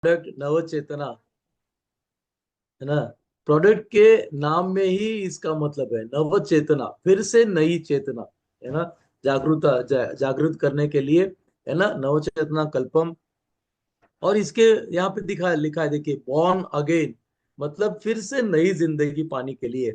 Product नव चेतना है ना। प्रोडक्ट के नाम में ही इसका मतलब है नव चेतना, फिर से नई चेतना, है ना। जागृत करने के लिए, है ना, नव चेतना कल्पम। और इसके यहाँ पे दिखा लिखा है, देखिए, बॉर्न अगेन, मतलब फिर से नई जिंदगी पाने के लिए।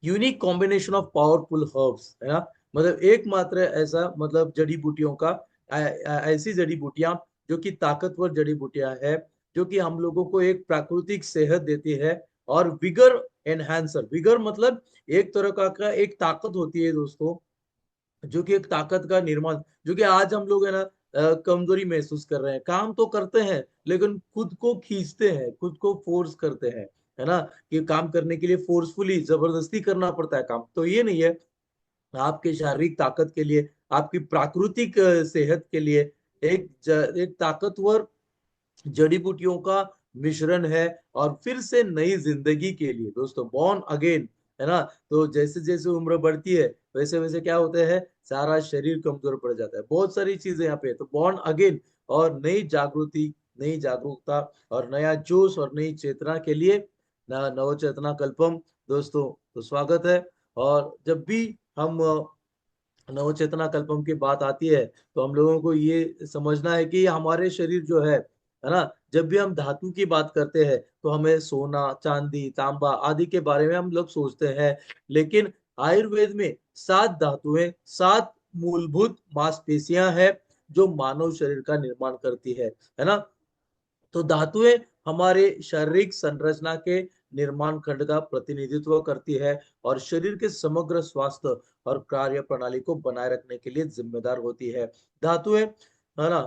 Unique combination of powerful herbs, है ना। मतलब एकमात्र ऐसा, मतलब जड़ी बूटियों का, ऐसी जड़ी बूटियां जो कि ताकतवर जड़ी बूटियां है, जो कि हम लोगों को एक प्राकृतिक सेहत देती है। और विगर एनहांसर, विगर मतलब एक तरह का एक ताकत होती है दोस्तों, जो कि एक ताकत का निर्माण, जो कि आज हम लोग, है ना, कमजोरी महसूस कर रहे हैं। काम तो करते हैं लेकिन खुद को खींचते हैं, खुद को फोर्स करते हैं, है ना। कि काम करने के लिए फोर्सफुली जबरदस्ती करना पड़ता है काम, तो ये नहीं है। आपके शारीरिक ताकत के लिए, आपकी प्राकृतिक सेहत के लिए एक ताकतवर जड़ी बूटियों का मिश्रण है। और फिर से नई जिंदगी के लिए दोस्तों, बॉर्न अगेन, है ना। तो जैसे जैसे उम्र बढ़ती है, वैसे वैसे क्या होता है, सारा शरीर कमजोर पड़ जाता है, बहुत सारी चीजें यहाँ पे। तो बॉर्न अगेन और नई जागृति, नई जागरूकता और नया जोश और नई चेतना के लिए नव चेतना कल्पम दोस्तों, तो स्वागत है। और जब भी हम नव चेतना कल्पम की बात आती है, तो हम लोगों को ये समझना है कि हमारे शरीर जो है ना, जब भी हम धातु की बात करते हैं तो हमें सोना, चांदी, तांबा आदि के बारे में हम लोग सोचते हैं। लेकिन आयुर्वेद में 7 धातुएं, 7 मूलभूत मांसपेशियां हैं जो मानव शरीर का निर्माण करती है ना। तो धातुएं हमारे शारीरिक संरचना के निर्माण खंड का प्रतिनिधित्व करती है और शरीर के समग्र स्वास्थ्य और कार्य प्रणाली को बनाए रखने के लिए जिम्मेदार होती है। धातुएं, है ना,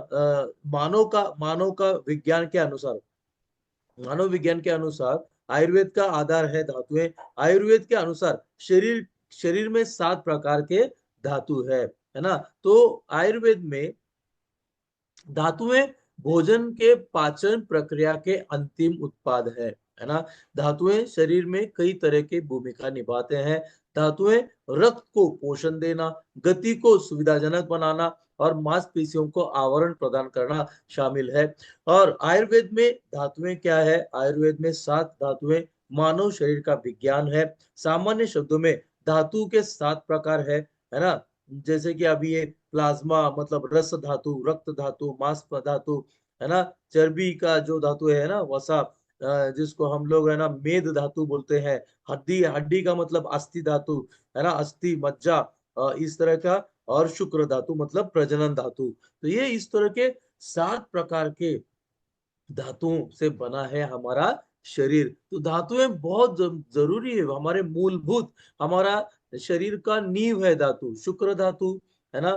मानव का विज्ञान के अनुसार, मानव विज्ञान के अनुसार आयुर्वेद का आधार है धातुएं। आयुर्वेद के अनुसार शरीर शरीर में 7 प्रकार के धातु है ना। तो आयुर्वेद में धातुएं भोजन के पाचन प्रक्रिया के अंतिम उत्पाद है ना। धातुएं शरीर में कई तरह की भूमिका निभाते हैं। धातुएं रक्त को पोषण देना, गति को सुविधाजनक बनाना और मांसपेशियों को आवरण प्रदान करना शामिल है। और आयुर्वेद में धातुएं क्या है, आयुर्वेद में 7 धातुएं मानव शरीर का विज्ञान है। सामान्य शब्दों में धातु के 7 प्रकार है ना। जैसे कि अभी ये प्लाज्मा मतलब रस धातु, रक्त धातु, मांस धातु, है ना। चर्बी का जो धातु है ना, वसा, जिसको हम लोग, है ना, मेद धातु बोलते हैं। हड्डी, हड्डी का मतलब अस्थि धातु, है ना, अस्थि, मज्जा, इस तरह का। और शुक्र धातु मतलब प्रजनन धातु। तो ये इस तरह के 7 प्रकार के धातुओं से बना है हमारा शरीर। तो धातुएं बहुत जरूरी है, हमारे मूलभूत, हमारा शरीर का नींव है धातु। शुक्र धातु, है ना।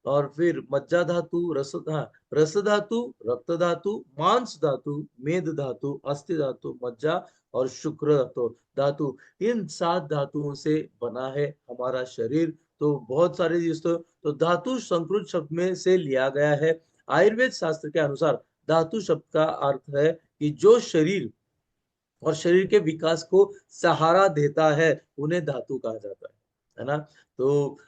और फिर मज्जा धातु, रस धातु, रक्त धातु, मांस धातु, मेद धातु, अस्थि धातु, मज्जा और शुक्र धातु धातु इन 7 धातुओं से बना है हमारा शरीर। तो बहुत सारे तो धातु संस्कृत शब्द में से लिया गया है। आयुर्वेद शास्त्र के अनुसार धातु शब्द का अर्थ है कि जो शरीर और शरीर के विकास को सहारा देता है, उन्हें धातु कहा जाता है ना। तो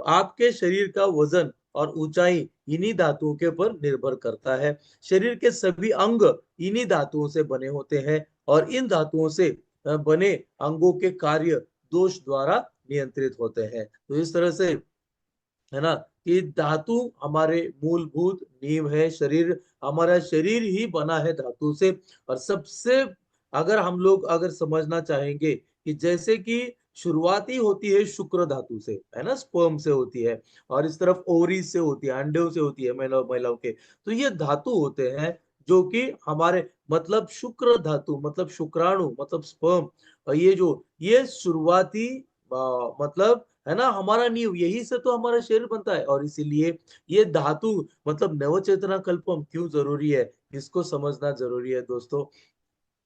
आपके शरीर का वजन और ऊंचाई इन्हीं धातुओं के ऊपर निर्भर करता है। शरीर के सभी अंग इन्हीं धातुओं से बने होते हैं और इन धातुओं से बने अंगों के कार्य दोष द्वारा नियंत्रित होते हैं। तो इस तरह से, है ना, कि धातु हमारे मूलभूत नींव है। शरीर, हमारा शरीर ही बना है धातु से। और सबसे, अगर हम लोग अगर समझना चाहेंगे कि जैसे कि शुरुआती होती है शुक्र धातु से, है ना, स्पर्म से होती है। और इस तरफ ओवरीज से होती है, अंडों से होती है, महिलाओं के। तो ये धातु होते हैं जो कि हमारे, मतलब शुक्र धातु मतलब शुक्राणु मतलब स्पर्म। और ये शुरुआती मतलब, है ना, हमारा नींव, यही से तो हमारा शरीर बनता है। और इसीलिए ये धातु मतलब नवचेतना कल्पम क्यों जरूरी है, इसको समझना जरूरी है दोस्तों,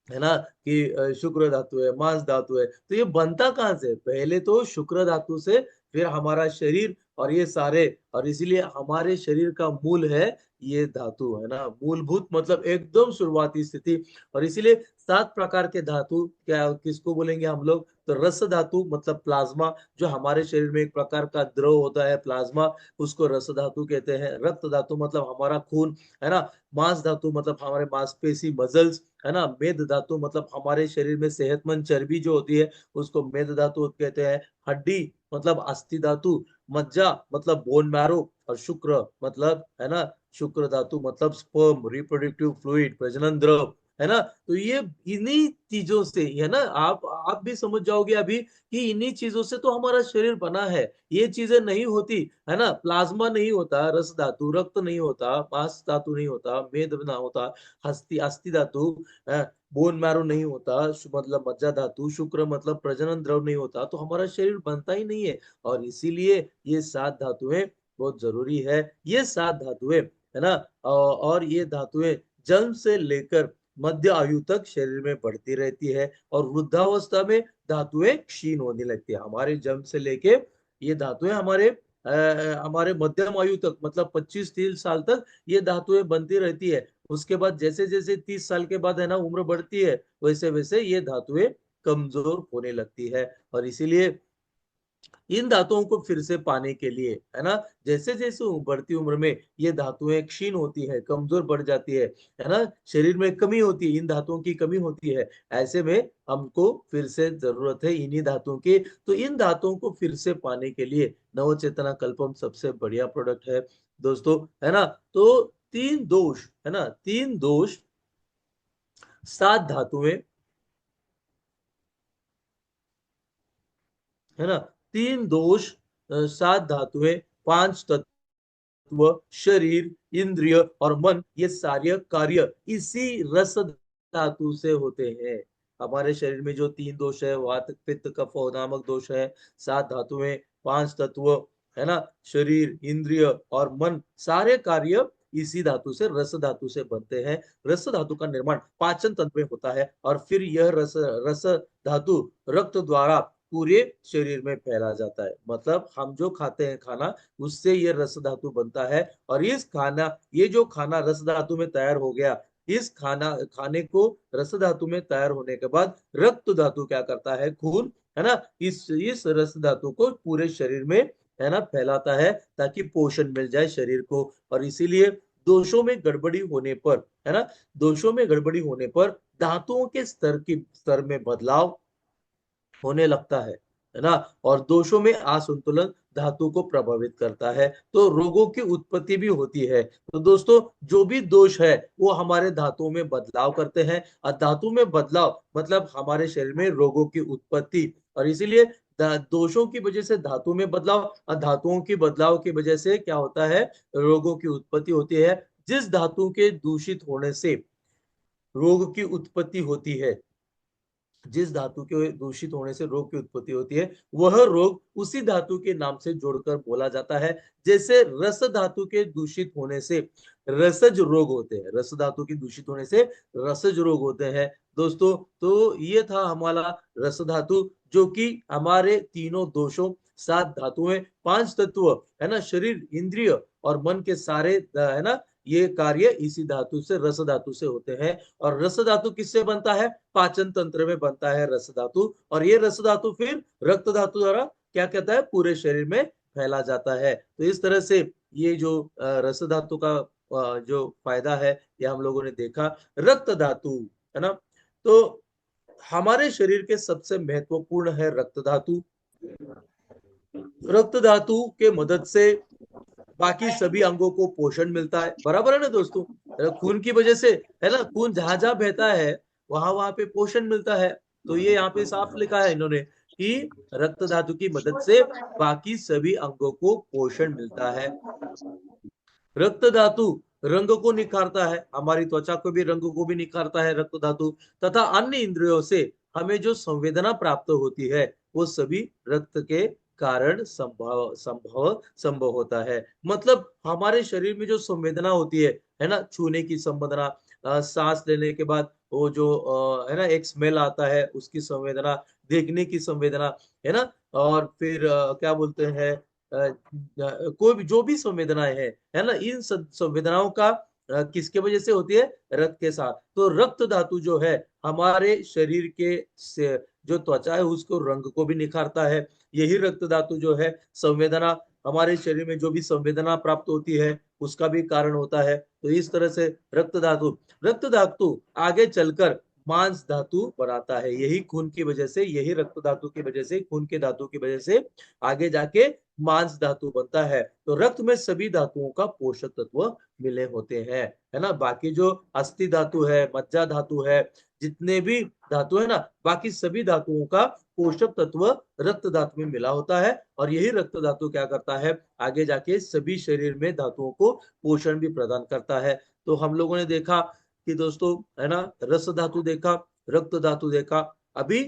है ना। कि शुक्र धातु है, मांस धातु है, तो ये बनता कहाँ से? पहले तो शुक्र धातु से, फिर हमारा शरीर और ये सारे, और इसीलिए हमारे शरीर का मूल है ये धातु, है ना। मूलभूत मतलब एकदम शुरुआती स्थिति। और इसीलिए 7 प्रकार के धातु क्या किसको बोलेंगे हम लोग, तो रस धातु मतलब प्लाज्मा, जो हमारे शरीर में एक प्रकार का द्रव होता है प्लाज्मा, उसको रस धातु कहते हैं। रक्त धातु मतलब हमारा खून, है ना। मांस धातु मतलब हमारे मांसपेशी मसल्स, है ना। मेद धातु मतलब हमारे शरीर में सेहतमंद चर्बी जो होती है उसको मेद धातु कहते हैं। हड्डी मतलब अस्थि धातु, मज्जा मतलब बोन मैरो, और शुक्र मतलब, है ना, शुक्र धातु मतलब स्पर्म, रिप्रोडक्टिव फ्लूइड, प्रजनन द्रव, है ना। तो ये इन्हीं चीजों से, है ना, आप भी समझ जाओगे अभी कि इन्हीं चीजों से तो हमारा शरीर बना है। ये चीजें नहीं होती, है ना, प्लाज्मा नहीं होता, रस धातु, रक्त नहीं होता, मांस धातु नहीं होता, मेद ना होता, हस्ती अस्थि धातु, बोन मैरो नहीं होता, मतलब मज्जा धातु, शुक्र मतलब प्रजनन द्रव नहीं होता, तो हमारा शरीर बनता ही नहीं है। और इसीलिए ये 7 धातुएं बहुत जरूरी है। ये 7 धातुएं, है ना, और ये धातुएं जन्म से लेकर मध्य आयु तक शरीर में बढ़ती रहती है, और वृद्धावस्था में धातुएं क्षीण होने लगती है। हमारे जन्म से लेके ये धातुएं हमारे मध्यम आयु तक मतलब 25-30 साल तक ये धातुएं बनती रहती है। उसके बाद जैसे जैसे 30 साल के बाद, है ना, उम्र बढ़ती है, वैसे वैसे ये धातुएं कमजोर होने लगती है। और इसीलिए इन धातुओं को फिर से पाने के लिए, है ना, जैसे जैसे बढ़ती उम्र में ये धातुएं क्षीण होती है, कमजोर बढ़ जाती है ना, शरीर में कमी होती है, इन धातुओं की कमी होती है। ऐसे में हमको फिर से जरूरत है इन्हीं धातुओं की। तो इन धातुओं को फिर से पाने के लिए नवचेतना कल्पम सबसे बढ़िया प्रोडक्ट है दोस्तों, है ना। तो 3 दोष, है ना, 3 दोष, 7 धातुएं, है ना, 3 दोष, 7 धातुएं, 5 तत्व, शरीर, इंद्रिय और मन, ये सारे कार्य इसी रस धातु से होते हैं। हमारे शरीर में जो 3 दोष है, वात पित्त कफ और नामक दोष है, 7 धातुएं, 5 तत्व, है ना, शरीर, इंद्रिय और मन, सारे कार्य इसी धातु से, रस धातु से बनते हैं। रस धातु का निर्माण पाचन तंत्र में होता है, और फिर यह रस रस धातु रक्त द्वारा पूरे शरीर में फैला जाता है। मतलब हम जो खाते हैं खाना, उससे ये रस धातु बनता है। और ये जो खाना रस धातु में तैयार हो गया, इस खाने को रस धातु में तैयार होने के बाद रक्त धातु क्या करता है, खून, है ना, इस रस धातु को पूरे शरीर में, है ना, फैलाता है, ताकि पोषण मिल जाए शरीर को। और इसीलिए दोषों में गड़बड़ी होने पर, है ना, दोषों में गड़बड़ी होने पर धातुओं के स्तर में बदलाव होने लगता है ना। और दोषों में असंतुलन धातु को प्रभावित करता है, तो रोगों की उत्पत्ति भी होती है। तो दोस्तों, जो भी दोष है वो हमारे धातुओं में बदलाव करते हैं, और धातु में बदलाव मतलब हमारे शरीर में रोगों की उत्पत्ति। और इसीलिए दोषों की वजह से धातु में बदलाव, और धातुओं की बदलाव की वजह से क्या होता है, रोगों की उत्पत्ति होती है। जिस धातु के दूषित होने से रोग की उत्पत्ति होती है, जिस धातु के दूषित होने से रोग की उत्पत्ति होती है, वह रोग उसी धातु के नाम से जोड़कर बोला जाता है। जैसे रस धातु के दूषित होने से रसज रोग होते हैं, रस धातु के दूषित होने से रसज रोग होते हैं दोस्तों। तो ये था हमारा रस धातु, जो कि हमारे तीनों दोषों, 7 धातुएं, 5 तत्व, है ना, शरीर, इंद्रिय और मन के सारे, है ना, ये कार्य इसी धातु से, रस धातु से होते हैं। और रस धातु किससे बनता है, पाचन तंत्र में बनता है रस धातु, और ये रस धातु फिर रक्त धातु द्वारा क्या कहता है, पूरे शरीर में फैला जाता है। तो इस तरह से ये जो रस धातु का जो फायदा है, ये हम लोगों ने देखा। रक्त धातु, है ना, तो हमारे शरीर के सबसे महत्वपूर्ण है रक्त धातु। रक्त धातु के मदद से बाकी सभी अंगों को पोषण मिलता है, बराबर है ना दोस्तों। खून की वजह से, है ना, खून जहां जहां बहता है वहां वहां पे पोषण मिलता है। तो ये यहाँ पे साफ लिखा है इन्होंने कि रक्त धातु की मदद से बाकी सभी अंगों को पोषण मिलता है। रक्त धातु रंग को निखारता है, हमारी त्वचा को भी, रंग को भी निखारता है रक्त धातु। तथा अन्य इंद्रियों से हमें जो संवेदना प्राप्त होती है, वो सभी रक्त के कारण संभव होता है। मतलब हमारे शरीर में जो संवेदना होती है ना, छूने की संवेदना, सांस लेने के बाद वो जो है ना, एक स्मेल आता है, उसकी संवेदना, देखने की संवेदना, है ना, और फिर क्या बोलते हैं, कोई भी जो भी संवेदनाएं है ना, इन संवेदनाओं का किसके वजह से होती है? रक्त के साथ। तो रक्त धातु जो है हमारे शरीर के से जो त्वचा है उसको रंग को भी निखारता है। यही रक्त धातु जो है संवेदना, हमारे शरीर में जो भी संवेदना प्राप्त होती है उसका भी कारण होता है। तो इस तरह से रक्त धातु आगे चलकर मांस धातु बनाता है। यही खून की वजह से, यही रक्त धातु की वजह से, खून के धातु की वजह से आगे जाके मांस धातु बनता है। तो रक्त में सभी धातुओं का पोषक तत्व मिले होते हैं, है ना। बाकी जो अस्थि धातु है, मज्जा धातु है, जितने भी धातु है ना, बाकी सभी धातुओं का पोषक तत्व रक्त धातु में मिला होता है। और यही रक्त धातु क्या करता है? आगे जाके सभी शरीर में धातुओं को पोषण भी प्रदान करता है। तो हम लोगों ने देखा कि दोस्तों, है ना, रस धातु देखा, रक्त धातु देखा, अभी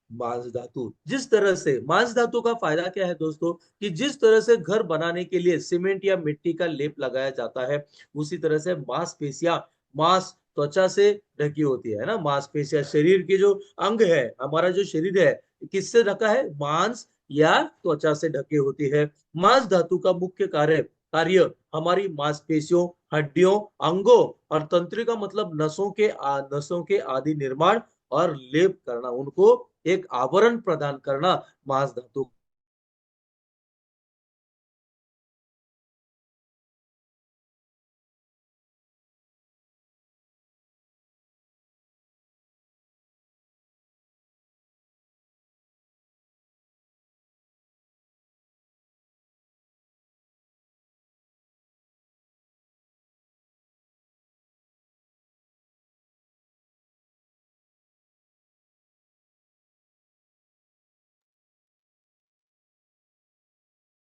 मांस धातु। जिस तरह से मांस धातु का फायदा क्या है दोस्तों, कि जिस तरह से घर बनाने के लिए सीमेंट या मिट्टी का लेप लगाया जाता है, उसी तरह से मांसपेशियां, मांस त्वचा से ढकी होती है ना। मांसपेशियां शरीर के जो अंग है, हमारा जो शरीर है किससे ढका है? मांस या त्वचा से ढकी होती है। मांस धातु का मुख्य कार्य कार्य हमारी मांसपेशियों, हड्डियों, अंगों और तंत्रिका मतलब नसों के आदि निर्माण और लेप करना, उनको एक आवरण प्रदान करना मांस धातु।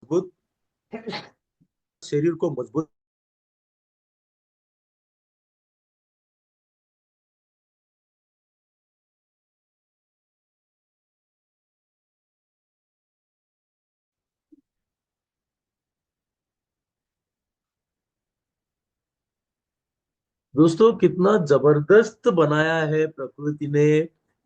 मजबूत शरीर को मजबूत। दोस्तों, कितना जबरदस्त बनाया है प्रकृति ने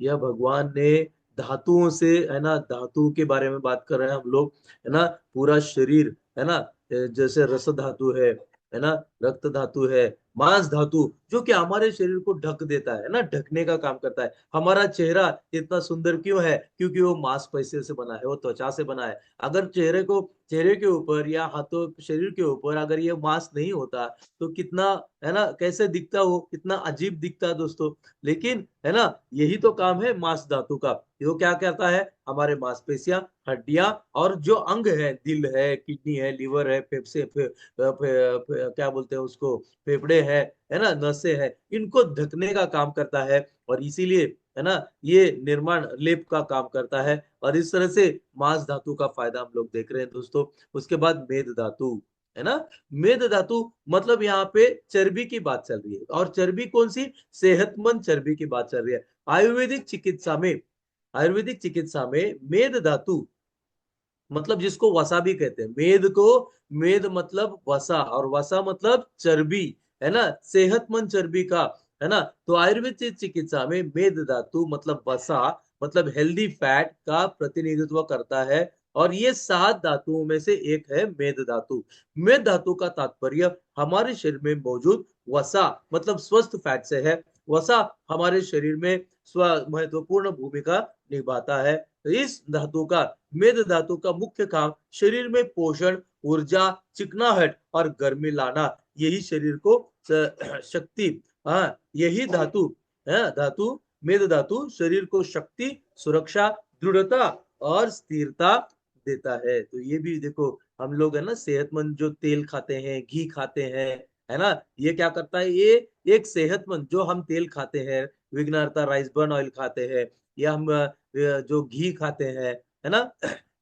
या भगवान ने धातुओं से, है ना। धातु के बारे में बात कर रहे हैं हम लोग, है ना। पूरा शरीर, है ना, जैसे रस धातु है ना, रक्त धातु है, मांस धातु जो कि हमारे शरीर को ढक देता है ना, ढकने का काम करता है। हमारा चेहरा इतना सुंदर क्यों है? क्योंकि वो मांसपेशियों से बना है, वो त्वचा से बना है। अगर चेहरे के ऊपर या हाथों शरीर के ऊपर अगर ये मांस नहीं होता तो कितना, है ना, कैसे दिखता हो, कितना अजीब दिखता दोस्तों। लेकिन, है ना, यही तो काम है मांस धातु का। वो क्या करता है? हमारे मांसपेशियां, हड्डियां और जो अंग है, दिल है, किडनी है, लीवर है, फेफड़े क्या बोलते हैं उसको, फेफड़े है ना, नसें है, इनको ढकने का काम करता है। और इसीलिए, है ना, ये निर्माण लेप का काम करता है। और इस तरह से मांस धातु का फायदा हम लोग देख रहे हैं दोस्तों। उसके बाद मेद धातु, है ना। मेद धातु मतलब यहाँ पे चर्बी की बात चल रही है। और चर्बी कौन सी? सेहतमंद चर्बी की बात चल रही है। आयुर्वेदिक चिकित्सा में आयुर्वेदिक चिकित्सा में मेद धातु मतलब जिसको वसा भी कहते हैं, मेद मतलब वसा, और वसा मतलब चर्बी, है ना, सेहतमंद चर्बी का, है ना। तो आयुर्वेदिक चिकित्सा में मेद धातु मतलब वसा, मतलब हेल्दी फैट का प्रतिनिधित्व करता है। और ये 7 धातुओं में से एक है मेद धातु। मेद धातु का तात्पर्य हमारे शरीर में मौजूद वसा मतलब स्वस्थ फैट से है। वसा हमारे शरीर में स्व महत्वपूर्ण भूमिका निभाता है। तो इस धातु का, मेद धातु का मुख्य काम शरीर में पोषण, ऊर्जा, चिकनाहट और गर्मी लाना। यही शरीर को शक्ति, हाँ, यही धातु है। मेद धातु शरीर को शक्ति, सुरक्षा, दृढ़ता और स्थिरता देता है। तो ये भी देखो, हम लोग, है ना, सेहतमंद जो तेल खाते हैं, घी खाते हैं, है ना, ये क्या करता है? ये एक सेहतमंद जो हम तेल खाते हैं, विघ्नहर्ता राइस बर्न ऑयल खाते हैं, या हम जो घी खाते हैं, है ना,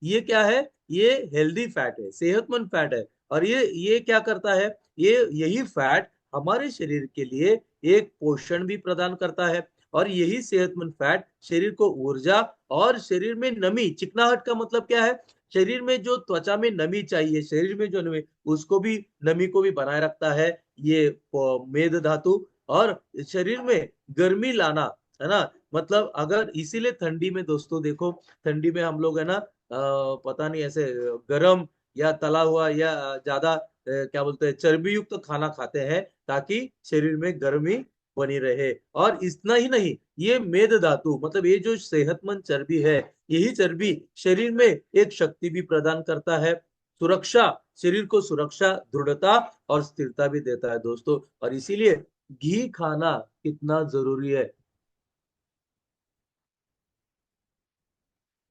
ये क्या है? ये हेल्दी फैट है, सेहतमंद फैट है। और ये क्या करता है? यही फैट हमारे शरीर के लिए एक पोषण भी प्रदान करता है। और यही सेहतमंद फैट शरीर को ऊर्जा और शरीर में नमी, चिकनाहट का मतलब क्या है? शरीर में जो त्वचा में नमी चाहिए, शरीर में जो नमी, उसको भी, नमी को भी बनाए रखता है ये मेद धातु। और शरीर में गर्मी लाना, है ना, मतलब अगर इसीलिए ठंडी में दोस्तों देखो, ठंडी में हम लोग, है ना, पता नहीं ऐसे गरम या तला हुआ या ज्यादा क्या बोलते हैं चर्बी युक्त खाना खाते हैं, ताकि शरीर में गर्मी बनी रहे। और इतना ही नहीं, ये मेद धातु मतलब ये जो सेहतमंद चर्बी है, यही चर्बी शरीर में एक शक्ति भी प्रदान करता है, सुरक्षा, शरीर को सुरक्षा, दृढ़ता और स्थिरता भी देता है दोस्तों। और इसीलिए घी खाना कितना जरूरी है।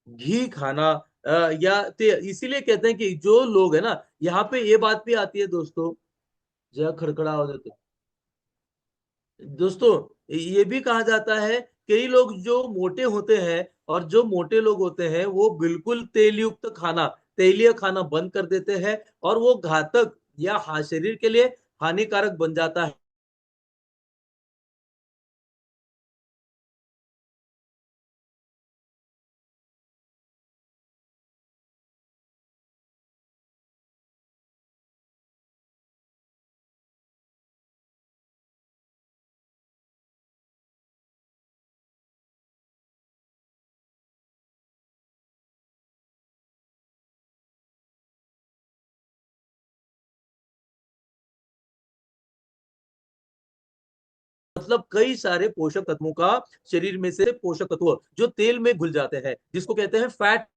घी खाना इसीलिए कहते हैं कि जो लोग है ना, यहाँ पे ये बात भी आती है दोस्तों, जरा खड़खड़ा हो जाते दोस्तों, ये भी कहा जाता है कई लोग जो मोटे होते हैं, और जो मोटे लोग होते हैं वो बिल्कुल तेल युक्त खाना, तेलीय खाना बंद कर देते हैं, और वो घातक या शरीर के लिए हानिकारक बन जाता है। मतलब कई सारे पोषक तत्वों का, शरीर में से पोषक तत्व जो तेल में घुल जाते हैं, जिसको कहते हैं फैट।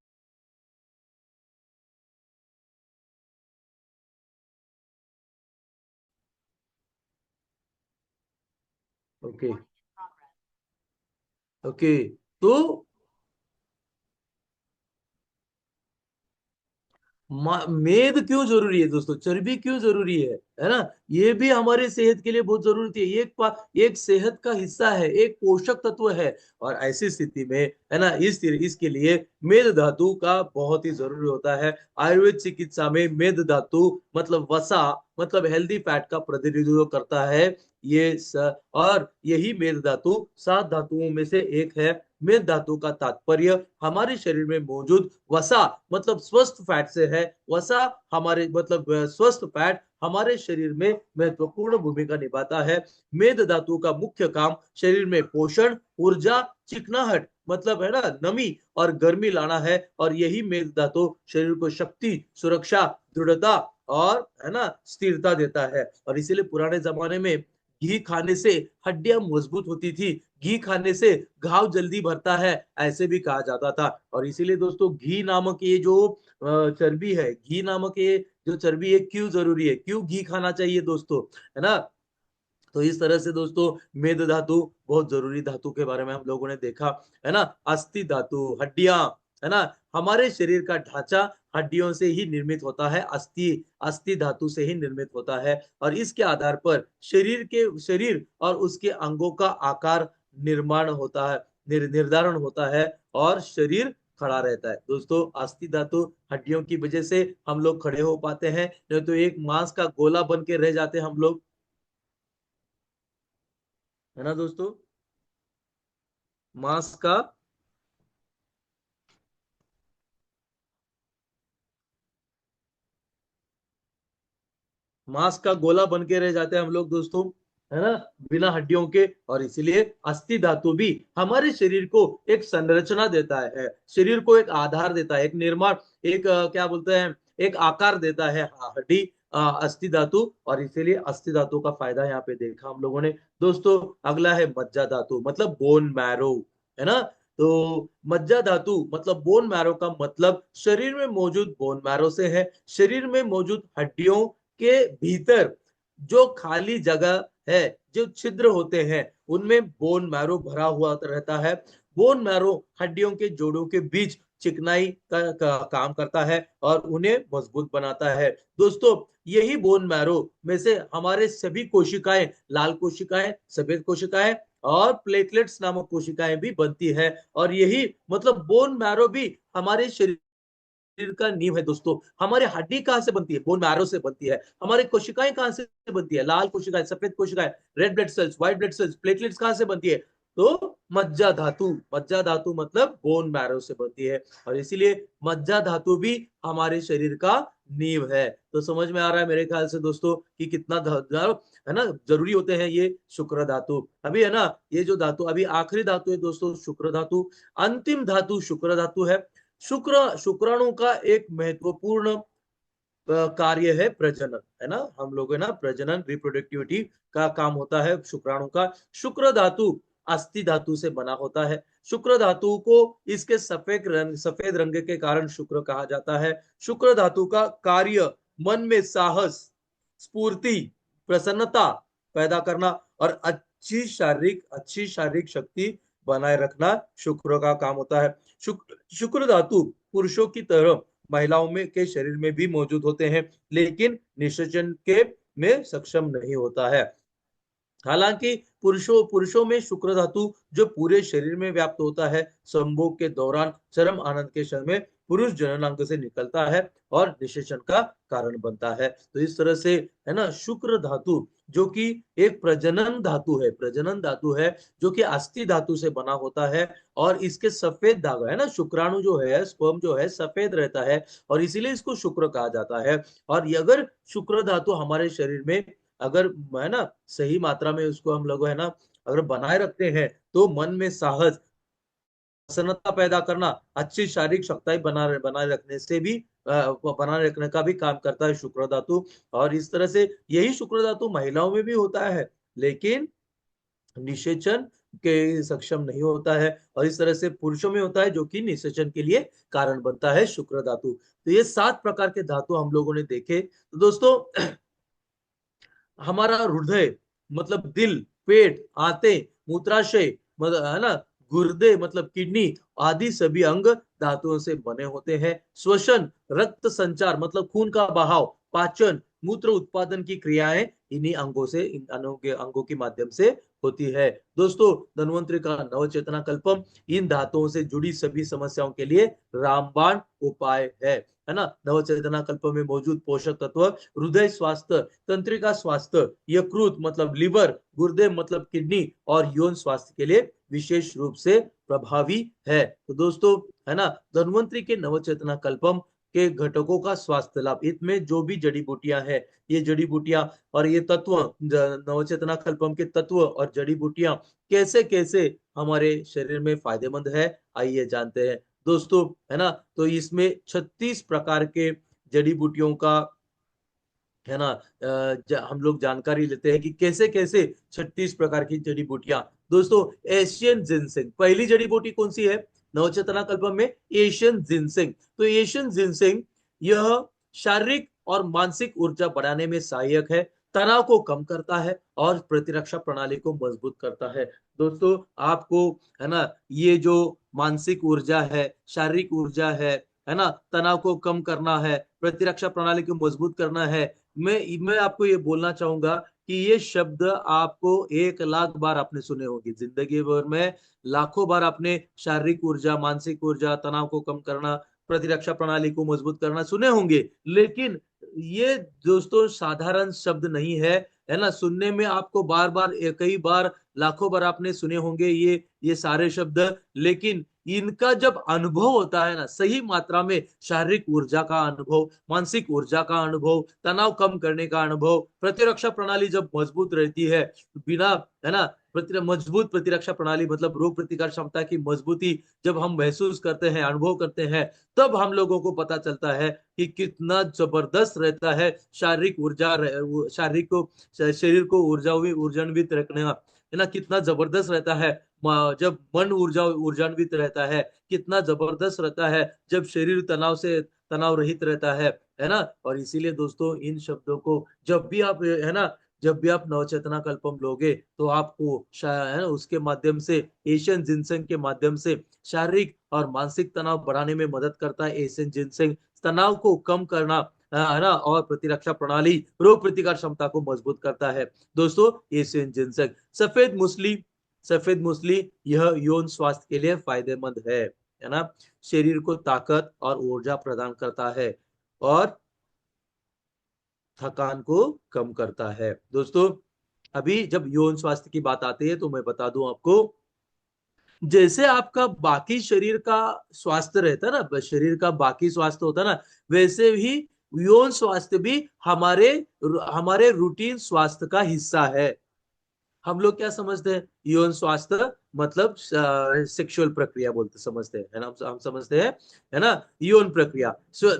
ओके। ओके। तो मेद क्यों जरूरी है दोस्तों, चर्बी क्यों जरूरी है ना? ये भी हमारे सेहत के लिए बहुत जरूरी है, ये एक सेहत का हिस्सा है, एक पोषक तत्व है। और ऐसी स्थिति में है ना, इसके लिए मेद धातु का बहुत ही जरूरी होता है। आयुर्वेद चिकित्सा में मेद धातु मतलब वसा, मतलब हेल्दी फैट का प्रतिनिधित्व करता है। और यही मेद धातु 7 धातुओं में से एक है। मेद धातु का तात्पर्य हमारे शरीर में मौजूद वसा मतलब स्वस्थ फैट से है। वसा हमारे मतलब स्वस्थ फैट हमारे शरीर में महत्वपूर्ण भूमिका निभाता है। मेद धातु का मुख्य काम शरीर में पोषण, ऊर्जा, चिकनाहट मतलब है ना नमी और गर्मी लाना है। और यही मेद धातु शरीर को शक्ति, सुरक्षा, दृढ़ता और है ना स्थिरता देता है। और इसीलिए पुराने जमाने में घी खाने से हड्डियां मजबूत होती थी, घी खाने से घाव जल्दी भरता है, ऐसे भी कहा जाता था। और इसीलिए दोस्तों घी नामक ये जो चर्बी है, घी नामक ये जो चर्बी है क्यों जरूरी है, क्यों घी खाना चाहिए दोस्तों, है ना? तो इस तरह से दोस्तों मेद धातु बहुत जरूरी धातु के बारे में हम लोगों ने देखा, है ना? अस्थि धातु, हड्डियां, है ना? हमारे शरीर का ढांचा हड्डियों से ही निर्मित होता है, अस्थि अस्थि धातु से ही निर्मित होता है। और इसके आधार पर शरीर और उसके अंगों का आकार निर्माण होता है, निर्धारण होता है, और शरीर खड़ा रहता है दोस्तों। अस्थि धातु हड्डियों की वजह से हम लोग खड़े हो पाते हैं, नहीं तो एक मांस का गोला बन के रह जाते हैं हम लोग, है ना दोस्तों? मांस का मांस का गोला बन के रह जाते हैं हम लोग दोस्तों, है ना, बिना हड्डियों के। और इसीलिए अस्थि धातु भी हमारे शरीर को एक संरचना देता है, शरीर को एक आधार देता है, एक निर्माण, एक क्या बोलते हैं, एक आकार देता है, हड्डी, अस्थि धातु। और इसीलिए अस्थि धातु का फायदा यहाँ पे देखा हम लोगों ने दोस्तों। अगला है मज्जा धातु मतलब बोन मैरो, है ना? तो मज्जा धातु मतलब बोन मैरो का मतलब शरीर में मौजूद बोन मैरो से है। शरीर में मौजूद हड्डियों के भीतर जो खाली जगह है, जो छिद्र होते हैं, उनमें बोन मैरो भरा हुआ रहता है। बोन मैरो हड्डियों के जोड़ों के बीच चिकनाई का काम करता है और उन्हें मजबूत बनाता है दोस्तों। यही बोन मैरो में से हमारे सभी कोशिकाएं, लाल कोशिकाएं, सफेद कोशिकाएं और प्लेटलेट्स नामक कोशिकाएं भी बनती है। और यही मतलब बोन मैरो भी हमारे शरीर का नींव है दोस्तों। हमारे हड्डी कहाँ से बनती है? बोन मैरो से बनती है। हमारे कोशिकाएं कहाँ से बनती है? लाल कोशिकाएं, सफेद कोशिकाएं, red blood cells, white blood cells, platelets कहाँ से बनती है? तो मज्जा धातु मतलब बोन मैरो से बनती है। और इसीलिए मज्जा धातु भी हमारे शरीर का नींव है। तो समझ में आ रहा है मेरे ख्याल से दोस्तों कि कितना है ना जरूरी होते हैं ये शुक्र धातु। अभी है ना, ये जो धातु अभी आखिरी धातु है दोस्तों, शुक्र धातु। अंतिम धातु शुक्र धातु है। शुक्राणु का एक महत्वपूर्ण कार्य है प्रजनन, है ना, हम लोग है ना प्रजनन रिप्रोडक्टिविटी का काम होता है शुक्राणु का। शुक्र धातु अस्थि धातु से बना होता है। शुक्र धातु को इसके सफेद रंग के कारण शुक्र कहा जाता है। शुक्र धातु का कार्य मन में साहस, स्फूर्ति, प्रसन्नता पैदा करना और अच्छी शारीरिक शक्ति बनाए रखना शुक्र का काम होता है। शुक्र धातु पुरुषों की तरह महिलाओं में के शरीर में भी मौजूद होते हैं, लेकिन निषेचन के में सक्षम नहीं होता है। हालांकि पुरुषों में शुक्र धातु जो पूरे शरीर में व्याप्त होता है, संभोग के दौरान चरम आनंद के क्षण में पुरुष जननांग से निकलता है और निषेचन का कारण बनता है। तो इस तरह से है ना शुक्र धातु जो कि एक प्रजनन धातु है जो कि अस्थि धातु से बना होता है, और इसके सफेद धागा है ना, शुक्राणु जो है, स्पर्म जो है सफेद रहता है और इसीलिए इसको शुक्र कहा जाता है। और अगर शुक्र धातु हमारे शरीर में अगर है ना सही मात्रा में उसको हम लोग है ना अगर बनाए रखते हैं, तो मन में साहस, प्रसन्नता पैदा करना, अच्छी शारीरिक क्षमताएं बनाए रखने से भी बनाए रखने का भी काम करता है शुक्र धातु। और इस तरह से यही शुक्र धातु महिलाओं में भी होता है, लेकिन निषेचन के सक्षम नहीं होता है, और इस तरह से पुरुषों में होता है जो कि निषेचन के लिए कारण बनता है शुक्र धातु। तो ये 7 प्रकार के धातु हम लोगों ने देखे। तो दोस्तों हमारा हृदय मतलब दिल, पेट, आंतें, मूत्राशय मतलब है ना, गुर्दे मतलब किडनी आदि सभी अंग धातुओं से बने होते हैं। श्वसन, रक्त संचार मतलब खून का बहाव, पाचन, मूत्र उत्पादन की क्रियाएं इन्हीं अंगों से, इन अंगों के माध्यम से होती है। दोस्तों धन्वंतरि का नवचेतना कल्पम इन धातुओं से जुड़ी सभी समस्याओं के लिए रामबाण उपाय है ना। नवचेतना कल्प में मौजूद पोषक तत्व हृदय स्वास्थ्य, तंत्रिका स्वास्थ्य, यकृत मतलब लिवर, गुर्दे मतलब किडनी और यौन स्वास्थ्य के लिए विशेष रूप से प्रभावी है। तो दोस्तों है ना धन्वंतरि के नवचेतना कल्पम के घटकों का स्वास्थ्य लाभ, इसमें जो भी जड़ी बूटियां हैं, ये जड़ी बूटियां और ये तत्व नवचेतना कल्पम के तत्व और जड़ी बूटियां कैसे कैसे हमारे शरीर में फायदेमंद है, आइए जानते हैं दोस्तों, है ना। तो इसमें 36 प्रकार के जड़ी बूटियों का है ना हम लोग जानकारी लेते हैं कि कैसे कैसे 36 प्रकार की जड़ी बूटियां। दोस्तों एशियन जिनसिंग पहली जड़ी बूटी कौन सी है नवचेतना कल्पम में, एशियन जिनसिंग। तो एशियन जिनसिंग यह शारीरिक और मानसिक ऊर्जा बढ़ाने में सहायक है, तनाव को कम करता है और प्रतिरक्षा प्रणाली को मजबूत करता है। दोस्तों आपको है ना ये जो मानसिक ऊर्जा है, शारीरिक ऊर्जा है ना, तनाव को कम करना है, प्रतिरक्षा प्रणाली को मजबूत करना है। मैं आपको ये बोलना चाहूंगा कि ये शब्द आपको 1 लाख बार आपने सुने होंगे जिंदगी भर में, लाखों बार आपने शारीरिक ऊर्जा, मानसिक ऊर्जा, तनाव को कम करना, प्रतिरक्षा प्रणाली को मजबूत करना सुने होंगे, लेकिन ये दोस्तों साधारण शब्द नहीं है ना। सुनने में आपको बार बार कई बार लाखों बार आपने सुने होंगे ये सारे शब्द, लेकिन इनका जब अनुभव होता है ना सही मात्रा में, शारीरिक ऊर्जा का अनुभव, मानसिक ऊर्जा का अनुभव, तनाव कम करने का अनुभव, प्रतिरक्षा प्रणाली जब मजबूत रहती है बिना है ना मजबूत प्रतिरक्षा प्रणाली मतलब रोग प्रतिकार क्षमता की मजबूती जब हम महसूस करते हैं, अनुभव करते हैं, तब हम लोगों को पता चलता है कि कितना जबरदस्त रहता है शारीरिक ऊर्जा, शारीरिक को शरीर को ऊर्जान्वित रखने है ना, कितना जबरदस्त रहता है जब मन ऊर्जान्वित रहता है, कितना जबरदस्त रहता है जब शरीर तनाव रहित रहता है ना। और इसीलिए दोस्तों इन शब्दों को जब भी आप है ना जब भी आप नवचेतना कल्पम लोगे तो आपको है ना उसके माध्यम से, एशियन जिनसेंग के माध्यम से शारीरिक और मानसिक तनाव बढ़ाने में मदद करता है। एशियन जिनसेंग तनाव को कम करना है ना और प्रतिरक्षा प्रणाली, रोग प्रतिकार क्षमता को मजबूत करता है। दोस्तों एशियन जिनसेंग सफेद मूसली यह यौन स्वास्थ्य के लिए फायदेमंद है ना, शरीर को ताकत और ऊर्जा प्रदान करता है और थकान को कम करता है। दोस्तों अभी जब यौन स्वास्थ्य की बात आती है तो मैं बता दूं आपको, जैसे आपका बाकी शरीर का स्वास्थ्य रहता है ना, शरीर का बाकी स्वास्थ्य होता है ना, वैसे ही यौन स्वास्थ्य भी हमारे हमारे रूटीन स्वास्थ्य का हिस्सा है। हम लोग क्या समझते हैं, यौन स्वास्थ्य मतलब सेक्सुअल प्रक्रिया बोलते समझते हैं, है ना, हम समझते हैं, है ना, यौन प्रक्रिया।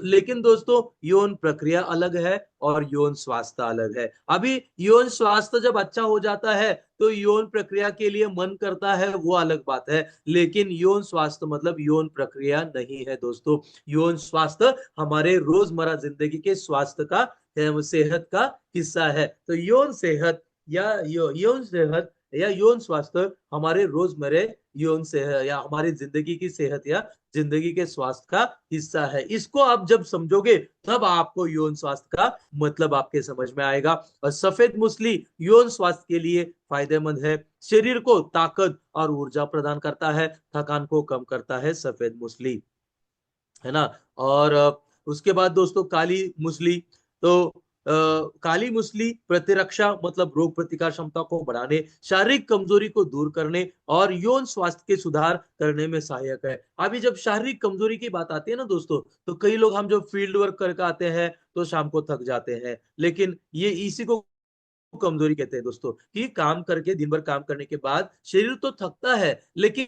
लेकिन दोस्तों यौन प्रक्रिया अलग है और यौन स्वास्थ्य अलग है। अभी यौन स्वास्थ्य जब अच्छा हो जाता है तो यौन प्रक्रिया के लिए मन करता है, वो अलग बात है। लेकिन यौन स्वास्थ्य मतलब यौन प्रक्रिया नहीं है दोस्तों। यौन स्वास्थ्य हमारे रोजमर्रा जिंदगी के स्वास्थ्य का, सेहत का हिस्सा है। तो यौन सेहत या यौन सेहत या यौन स्वास्थ्य हमारे रोजमर्रे यौन सेहत या हमारी जिंदगी की सेहत या जिंदगी के स्वास्थ्य का हिस्सा है। इसको आप जब समझोगे तब आपको यौन स्वास्थ्य का मतलब आपके समझ में आएगा। और सफेद मूसली यौन स्वास्थ्य के लिए फायदेमंद है। शरीर को ताकत और ऊर्जा प्रदान करता है, थकान को कम करता है सफेद मूसली, है ना। और उसके बाद दोस्तों काली मूसली। तो काली मूसली प्रतिरक्षा मतलब रोग प्रतिकार क्षमता को बढ़ाने, शारीरिक कमजोरी को दूर करने और यौन स्वास्थ्य के सुधार करने में सहायक है। अभी जब शारीरिक कमजोरी की बात आती है ना दोस्तों, तो कई लोग हम जब फील्ड वर्क करके आते हैं तो शाम को थक जाते हैं, लेकिन ये इसी को कमजोरी कहते हैं दोस्तों, कि काम करके दिन भर काम करने के बाद शरीर तो थकता है लेकिन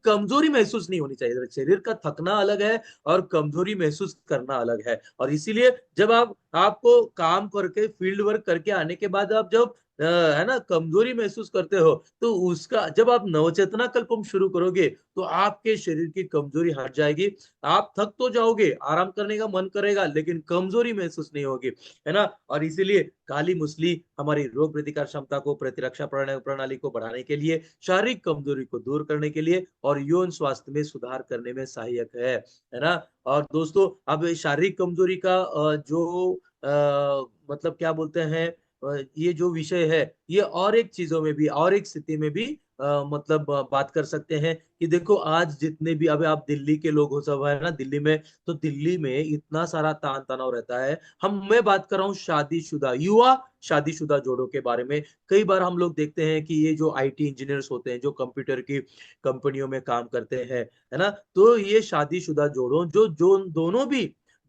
कमजोरी महसूस नहीं होनी चाहिए। शरीर का थकना अलग है और कमजोरी महसूस करना अलग है। और इसीलिए जब आपको काम करके फील्ड वर्क करके आने के बाद आप जब है ना कमजोरी महसूस करते हो, तो उसका जब आप नवचेतना कल्पम शुरू करोगे तो आपके शरीर की कमजोरी हट जाएगी। आप थक तो जाओगे, आराम करने का मन करेगा, लेकिन कमजोरी महसूस नहीं होगी, है ना। और इसीलिए काली मूसली हमारी रोग प्रतिकार क्षमता को, प्रतिरक्षा प्रणाली को बढ़ाने के लिए, शारीरिक कमजोरी को दूर करने के लिए और यौन स्वास्थ्य में सुधार करने में सहायक है ना। और दोस्तों अब शारीरिक कमजोरी का जो मतलब क्या बोलते हैं, ये जो विषय है ये और एक चीजों में भी, और एक स्थिति में भी मतलब बात कर सकते हैं कि देखो आज जितने भी, अभी आप दिल्ली के लोग हो सब, है ना, दिल्ली में, तो दिल्ली में इतना सारा तान तनाव रहता है। मैं बात कर रहा हूँ शादीशुदा युवा, शादीशुदा जोड़ों के बारे में। कई बार हम लोग देखते हैं कि ये जो आईटी इंजीनियर्स होते हैं, जो कंप्यूटर की कंपनियों में काम करते हैं, है ना, तो ये शादीशुदा जोड़ों जो जो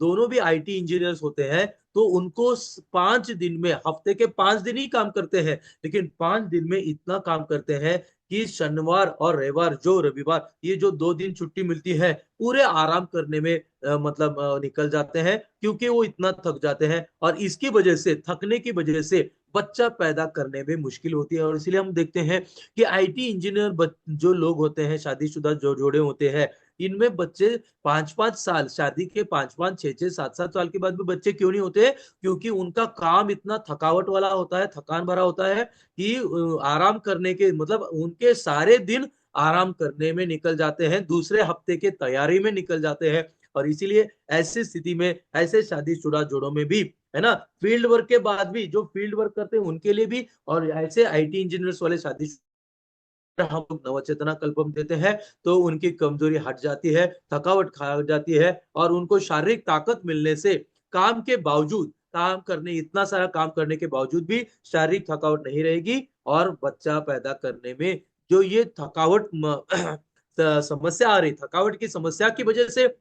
दोनों भी आईटी इंजीनियर्स होते हैं, तो उनको 5 दिन में, हफ्ते के 5 दिन ही काम करते हैं, लेकिन 5 दिन में इतना काम करते हैं कि शनिवार और रविवार, जो रविवार, ये जो 2 दिन छुट्टी मिलती है, पूरे आराम करने में मतलब निकल जाते हैं, क्योंकि वो इतना थक जाते हैं। और इसकी वजह से, थकने की वजह से बच्चा पैदा करने में मुश्किल होती है। और इसलिए हम देखते हैं कि आईटी इंजीनियर जो लोग होते हैं, शादीशुदा जो जोड़े होते हैं, इनमें बच्चे 5-5 साल, शादी के 5-5, 6-6, 7-7 साल के बाद भी बच्चे क्यों नहीं होते, क्योंकि उनका काम इतना थकावट वाला होता है, थकान भरा होता है कि आराम करने के मतलब उनके सारे दिन आराम करने में निकल जाते हैं, दूसरे हफ्ते के तैयारी में निकल जाते हैं। और इसीलिए ऐसी स्थिति में, ऐसे शादीशुदा जोड़ों में भी, है ना, फील्ड वर्क के बाद भी, जो फील्ड वर्क करते हैं उनके लिए भी, और ऐसे आईटी इंजीनियर्स वाले शादी हम लोग नवचेतना कल्पम देते हैं, तो उनकी कमजोरी हट जाती है, थकावट हट जाती है, और उनको शारीरिक ताकत मिलने से काम के बावजूद, काम करने, इतना सारा काम करने के बावजूद भी शारीरिक थकावट नहीं रहेगी। और बच्चा पैदा करने में जो ये थकावट समस्या आ रही, थकावट की समस्या की वजह से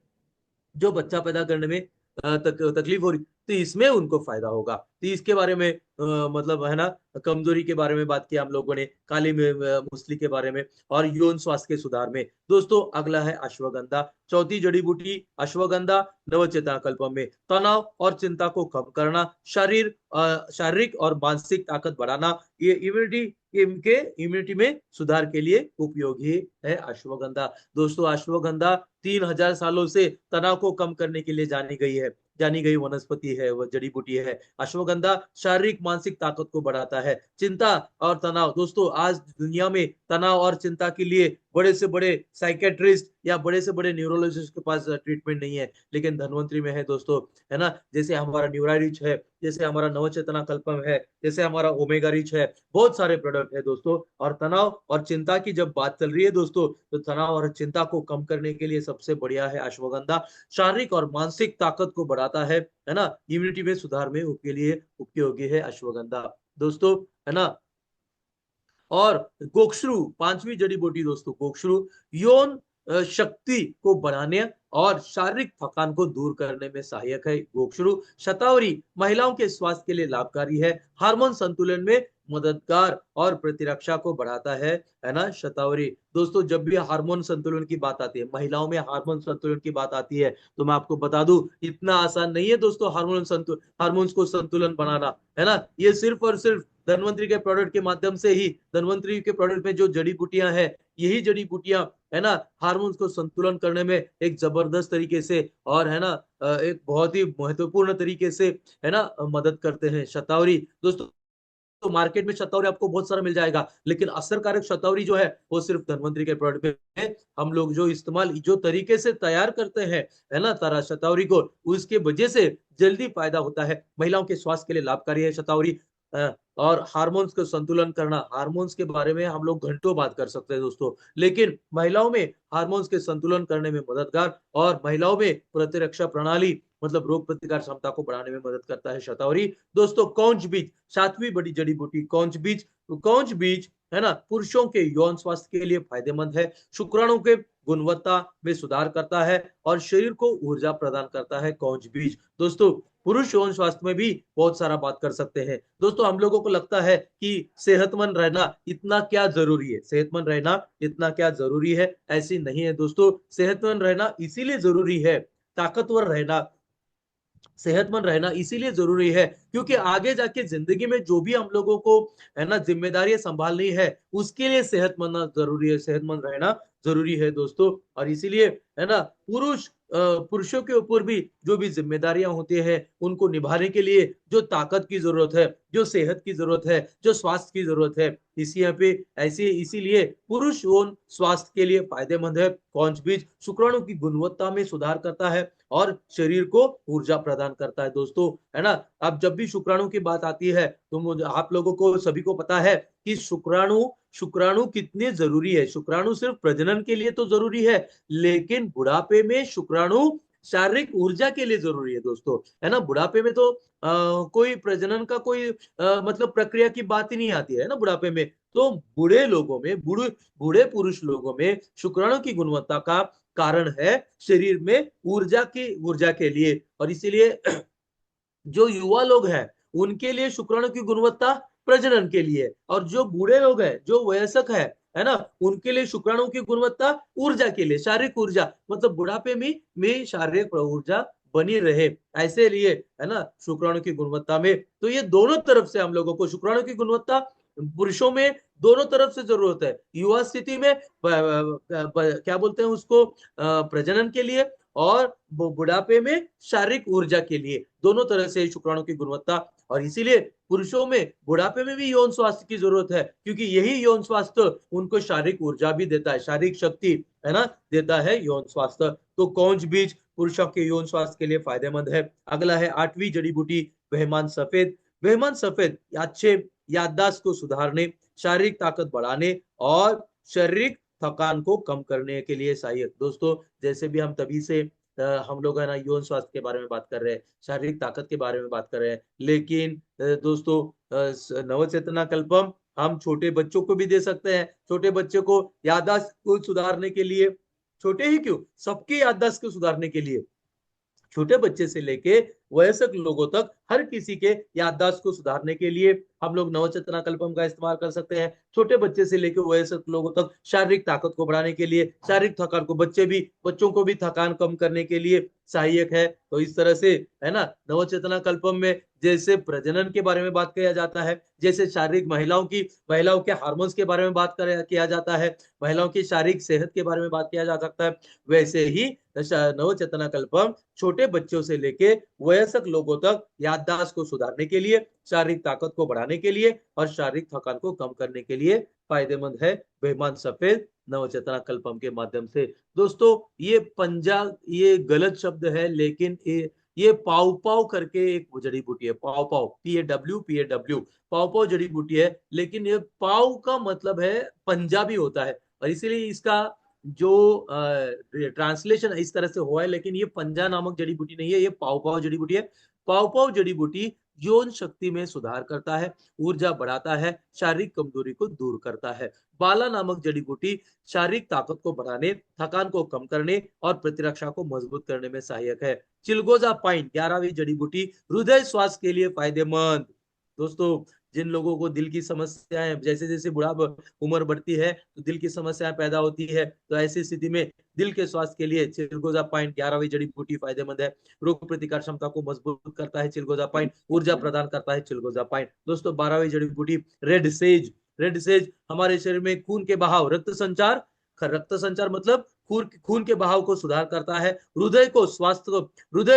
जो बच्चा पैदा करने में तकलीफ हो रही, तो इसमें उनको फायदा होगा। तो इसके बारे में मतलब, है ना, कमजोरी के बारे में बात की हम लोगों ने, काली में मूसली के बारे में, और यौन स्वास्थ्य के सुधार में। दोस्तों अगला है अश्वगंधा, चौथी जड़ी बूटी अश्वगंधा। नवचेतना कल्पम में तनाव और चिंता को कम करना, शारीरिक और मानसिक ताकत बढ़ाना, ये इम्यूनिटी में सुधार के लिए उपयोगी है अश्वगंधा। दोस्तों अश्वगंधा 3000 सालों से तनाव को कम करने के लिए जानी गई वनस्पति है, वह जड़ी बूटी है। अश्वगंधा शारीरिक मानसिक ताकत को बढ़ाता है। चिंता और तनाव, दोस्तों आज दुनिया में तनाव और चिंता के लिए बड़े से बड़े साइकेट्रिस्ट या बड़े से बड़े न्यूरोलॉजिस्ट के पास ट्रीटमेंट नहीं है, लेकिन धन्वंतरी में है दोस्तों, है ना। जैसे हमारा न्यूरारिच है, जैसे हमारा नवचेतना कल्पम है, जैसे हमारा ओमेगा रिच है, बहुत सारे प्रोडक्ट है दोस्तों। और तनाव और चिंता की जब बात चल रही है दोस्तों, तो तनाव और चिंता को कम करने के लिए सबसे बढ़िया है अश्वगंधा। शारीरिक और मानसिक ताकत को बढ़ाता है ना, इम्यूनिटी में सुधार में के लिए उपयोगी है अश्वगंधा दोस्तों, है ना। और गोक्षरू, पांचवी जड़ी बूटी दोस्तों, गोक्षरू यौन शक्ति को बढ़ाने और शारीरिक थकान को दूर करने में सहायक है। गोक्षरू शतावरी महिलाओं के स्वास्थ्य के लिए लाभकारी है, हार्मोन संतुलन में मददगार और प्रतिरक्षा को बढ़ाता है ना शतावरी। दोस्तों जब भी हार्मोन संतुलन की बात आती है, महिलाओं में हार्मोन संतुलन की बात आती है, तो मैं आपको बता दूं इतना आसान नहीं है दोस्तों हार्मोन्स को संतुलन बनाना, है ना। ये सिर्फ और सिर्फ धन्वंतरी के प्रोडक्ट के माध्यम से ही, धन्वंतरी के प्रोडक्ट में जो जड़ी बूटियां हैं, यही जड़ी बूटियां, है ना, हार्मोन्स को संतुलन करने में एक जबरदस्त तरीके से और है ना एक बहुत ही महत्वपूर्ण तरीके से, है ना, मदद करते हैं शतावरी। दोस्तों तो मार्केट में शतावरी आपको बहुत सारा मिल जाएगा, लेकिन असरकारक शतावरी जो है वो सिर्फ धन्वंतरी के प्रोडक्ट में है। हम लोग जो इस्तेमाल जो तरीके से तैयार करते हैं, है ना, तारा शतावरी को, उसके वजह से जल्दी फायदा होता है। महिलाओं के स्वास्थ्य के लिए लाभकारी है शतावरी। और हार्मोन्स का संतुलन करना, हार्मोन्स के बारे में हम लोग घंटों बात कर सकते हैं दोस्तों, लेकिन महिलाओं में हार्मोन्स के संतुलन करने में मददगार और महिलाओं में प्रतिरक्षा प्रणाली मतलब रोग प्रतिकार क्षमता को बढ़ाने में मदद करता है शतावरी। दोस्तों कौंच बीज, सातवीं बड़ी जड़ी बूटी कौंच बीज। तो कौंच बीज, है ना, पुरुषों के यौन स्वास्थ्य के लिए फायदेमंद है, शुक्राणु के गुणवत्ता में सुधार करता है और शरीर को ऊर्जा प्रदान करता है कौंच बीज। दोस्तों पुरुष यौन स्वास्थ्य में भी बहुत सारा बात कर सकते हैं। दोस्तों हम लोगों को लगता है कि सेहतमंद रहना इतना क्या जरूरी है, सेहतमंद रहना इतना क्या जरूरी है, ऐसी नहीं है दोस्तों। सेहतमंद रहना इसीलिए जरूरी है, ताकतवर रहना, सेहतमंद रहना इसीलिए जरूरी है क्योंकि आगे जाके जिंदगी में जो भी हम लोगों को, है ना, जिम्मेदारियां संभालनी है, उसके लिए सेहतमंद जरूरी है, सेहतमंद रहना जरूरी है दोस्तों। और इसीलिए, है ना, पुरुषों के ऊपर भी जो भी जिम्मेदारियां होती है उनको निभाने के लिए जो ताकत की जरूरत है, जो सेहत की जरूरत है, जो स्वास्थ्य की जरूरत है, इसी यहाँ पे ऐसे इसीलिए पुरुष यौन स्वास्थ्य के लिए फायदेमंद है कौंच बीज। शुक्राणु की गुणवत्ता में सुधार करता है और शरीर को ऊर्जा प्रदान करता है दोस्तों, है ना। अब जब भी शुक्राणु की बात आती है तो मुझे आप लोगों को सभी को पता है कि शुक्राणु शुक्राणु कितने जरूरी है। शुक्राणु सिर्फ प्रजनन के लिए तो जरूरी है, लेकिन बुढ़ापे में शुक्राणु शारीरिक ऊर्जा के लिए जरूरी है दोस्तों, है ना। बुढ़ापे में तो कोई प्रजनन का कोई मतलब प्रक्रिया की बात ही नहीं आती है ना बुढ़ापे में। तो बूढ़े लोगों में, बूढ़े पुरुष लोगों में शुक्राणु की गुणवत्ता का कारण है शरीर में ऊर्जा के लिए। और इसीलिए जो युवा लोग हैं उनके लिए शुक्राणु की गुणवत्ता प्रजनन के लिए, और जो बूढ़े लोग हैं, जो वयस्क है ना, उनके लिए शुक्राणु की गुणवत्ता ऊर्जा के लिए, शारीरिक ऊर्जा, मतलब बुढ़ापे में शारीरिक ऊर्जा बनी रहे, ऐसे लिए, है ना, शुक्राणु की गुणवत्ता में। तो ये दोनों तरफ से हम लोगों को शुक्राणु की गुणवत्ता पुरुषों में दोनों तरफ से जरूरत है। युवा स्थिति में क्या बोलते हैं उसको, प्रजनन के लिए, और बुढ़ापे में शारीरिक ऊर्जा के लिए, दोनों तरह से शुक्राणु की गुणवत्ता। और इसीलिए पुरुषों में बुढ़ापे में भी यौन स्वास्थ्य की जरूरत है, क्योंकि यही यौन स्वास्थ्य उनको शारीरिक ऊर्जा भी देता है, शारीरिक शक्ति, है ना, देता है यौन स्वास्थ्य। तो कौंच बीज पुरुषों के यौन स्वास्थ्य के लिए फायदेमंद है। अगला है आठवीं जड़ी बूटी बेहमान सफेद। बेहमान सफेद अच्छे याददाश्त को सुधारने, शारीरिक ताकत बढ़ाने और शारीरिक थकान को कम करने के लिए सहायक। दोस्तों जैसे भी हम तभी से हम लोग, है ना, यौन स्वास्थ्य के बारे में बात कर रहे हैं, शारीरिक ताकत के बारे में बात कर रहे हैं, लेकिन दोस्तों नवचेतना कल्पम हम छोटे बच्चों को भी दे सकते हैं। छोटे बच्चे को याददाश्त को सुधारने के लिए, छोटे ही क्यों, सबकी याददाश्त को सुधारने के लिए, छोटे बच्चे से लेके वयस्क लोगों तक हर किसी के याददाश्त को सुधारने के लिए हम लोग नवचेतना कल्पम का इस्तेमाल कर सकते हैं। छोटे बच्चे से लेकर वयस्क लोगों तक शारीरिक ताकत को बढ़ाने के लिए, शारीरिक थकान को, बच्चों को भी थकान कम करने के लिए सहायक है। तो इस तरह से, है ना, नवचेतना कल्पम में जैसे प्रजनन के बारे में बात किया जाता है, जैसे शारीरिक महिलाओं के हार्मोन्स के बारे में किया जाता है, महिलाओं की शारीरिक सेहत के बारे में बात किया जा सकता है, वैसे ही नवचेतना कल्पम छोटे बच्चों से लेके वयस्क लोगों तक याददाश्त को सुधारने के लिए, शारीरिक ताकत को बढ़ाने के लिए और शारीरिक थकान को कम करने के लिए फायदेमंद है बेहमान सफेद नवचेतना कल्पम के माध्यम से। दोस्तों ये गलत शब्द है, लेकिन ये पाव पाव करके एक जड़ी बूटी है, पाव पाव, PAW पाव पाव जड़ी बूटी है, लेकिन ये पाव का मतलब है पंजाबी होता है, और इसीलिए इसका जो ट्रांसलेशन इस तरह से हुआ है, लेकिन ये पंजा नामक जड़ी बूटी नहीं है, ये पाव पाव जड़ी बूटी है। पाव पाव जड़ी बूटी यौन शक्ति में सुधार करता है, ऊर्जा बढ़ाता है, शारीरिक कमजोरी को दूर करता है। बाला नामक जड़ी बूटी शारीरिक ताकत को बढ़ाने, थकान को कम करने और प्रतिरक्षा को मजबूत करने में सहायक है। चिलगोजा पाइन 11वीं जड़ी बूटी हृदय स्वास्थ्य के लिए फायदेमंद। दोस्तों जिन लोगों को दिल की समस्याएं, जैसे जैसे बुढ़ापा उम्र बढ़ती है तो दिल की समस्याएं पैदा होती है, तो ऐसी स्थिति में दिल के स्वास्थ्य के लिए चिलगोजा पाइन 11वीं जड़ी बूटी फायदेमंद है। रोग प्रतिकार क्षमता को मजबूत करता है चिलगोजा पाइन, ऊर्जा प्रदान करता है चिलगोजा पाइन। दोस्तों 12वीं जड़ी बूटी रेड सेज। रेड सेज हमारे शरीर में खून के बहाव, रक्त संचार मतलब खून के बहाव को सुधार करता है, हृदय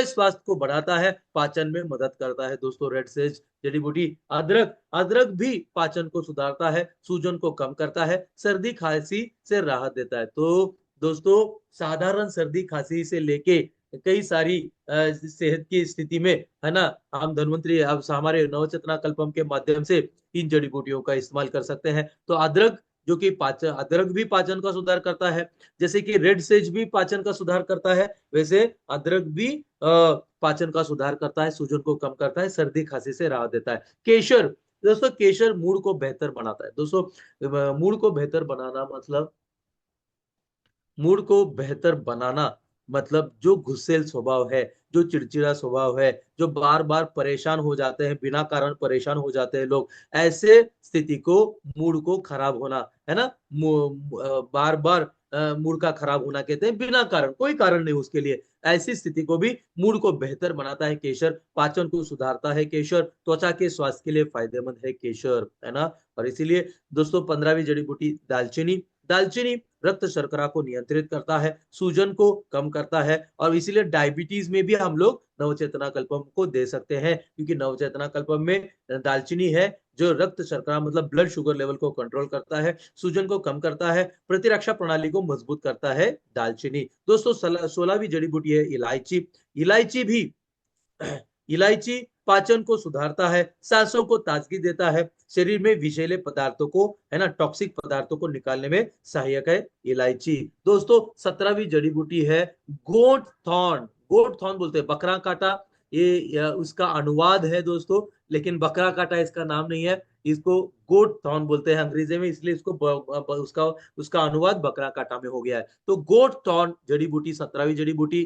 स्वास्थ्य को बढ़ाता है, पाचन में मदद करता है। दोस्तों रेड सेज जड़ी बूटी। अदरक, अदरक भी पाचन को सुधारता है, सूजन को कम करता है, सर्दी खांसी से राहत देता है। तो दोस्तों साधारण सर्दी खांसी से लेके कई सारी सेहत की स्थिति में, है ना, हम धन्वंतरी हमारे नवचेतना कल्पम के माध्यम से इन जड़ी बूटियों का इस्तेमाल कर सकते हैं। तो अदरक, जो कि पाचन, अदरक भी पाचन का सुधार करता है, जैसे कि रेड सेज भी पाचन का सुधार करता है, वैसे अदरक भी पाचन का सुधार करता है, सूजन को कम करता है, सर्दी खांसी से राहत देता है। केशर, दोस्तों केशर मूड को बेहतर बनाता है। दोस्तों मूड को बेहतर बनाना मतलब, मूड को बेहतर बनाना मतलब जो गुस्सेल स्वभाव है, जो चिड़चिड़ा स्वभाव है, जो बार बार परेशान हो जाते हैं, बिना कारण परेशान हो जाते हैं लोग, ऐसे स्थिति को मूड को खराब होना, है ना, बार बार मूड का खराब होना कहते हैं, बिना कारण, कोई कारण नहीं उसके लिए, ऐसी स्थिति को भी मूड को बेहतर बनाता है केशर। पाचन को सुधारता है केशर, त्वचा के स्वास्थ्य के लिए फायदेमंद है केशर, है ना। और इसीलिए दोस्तों 15वीं जड़ी बूटी दालचीनी। दालचीनी रक्त शर्करा को नियंत्रित करता है, सूजन को कम करता है, और इसीलिए डायबिटीज में भी हम लोग नवचेतना कल्पम को दे सकते हैं, क्योंकि नवचेतना कल्पम में दालचीनी है जो रक्त शर्करा मतलब ब्लड शुगर लेवल को कंट्रोल करता है, सूजन को कम करता है, प्रतिरक्षा प्रणाली को मजबूत करता है दालचीनी। दोस्तों 16वीं जड़ी बूटी है इलायची। इलायची भी इलायची पाचन को सुधारता है, सांसों को ताजगी देता है, शरीर में विषैले पदार्थों को, है ना, टॉक्सिक पदार्थों को निकालने में सहायक है इलायची। दोस्तों 17वीं जड़ी बूटी है गोट थॉर्न। गोट थॉर्न बोलते हैं बकरा कांटा, ये उसका अनुवाद है दोस्तों, लेकिन बकरा कांटा इसका नाम नहीं है, इसको गोट थॉर्न बोलते हैं अंग्रेजी में, इसलिए इसको उसका उसका अनुवाद बकरा कांटा में हो गया है। तो गोट थॉर्न जड़ी बूटी 17वीं जड़ी बूटी,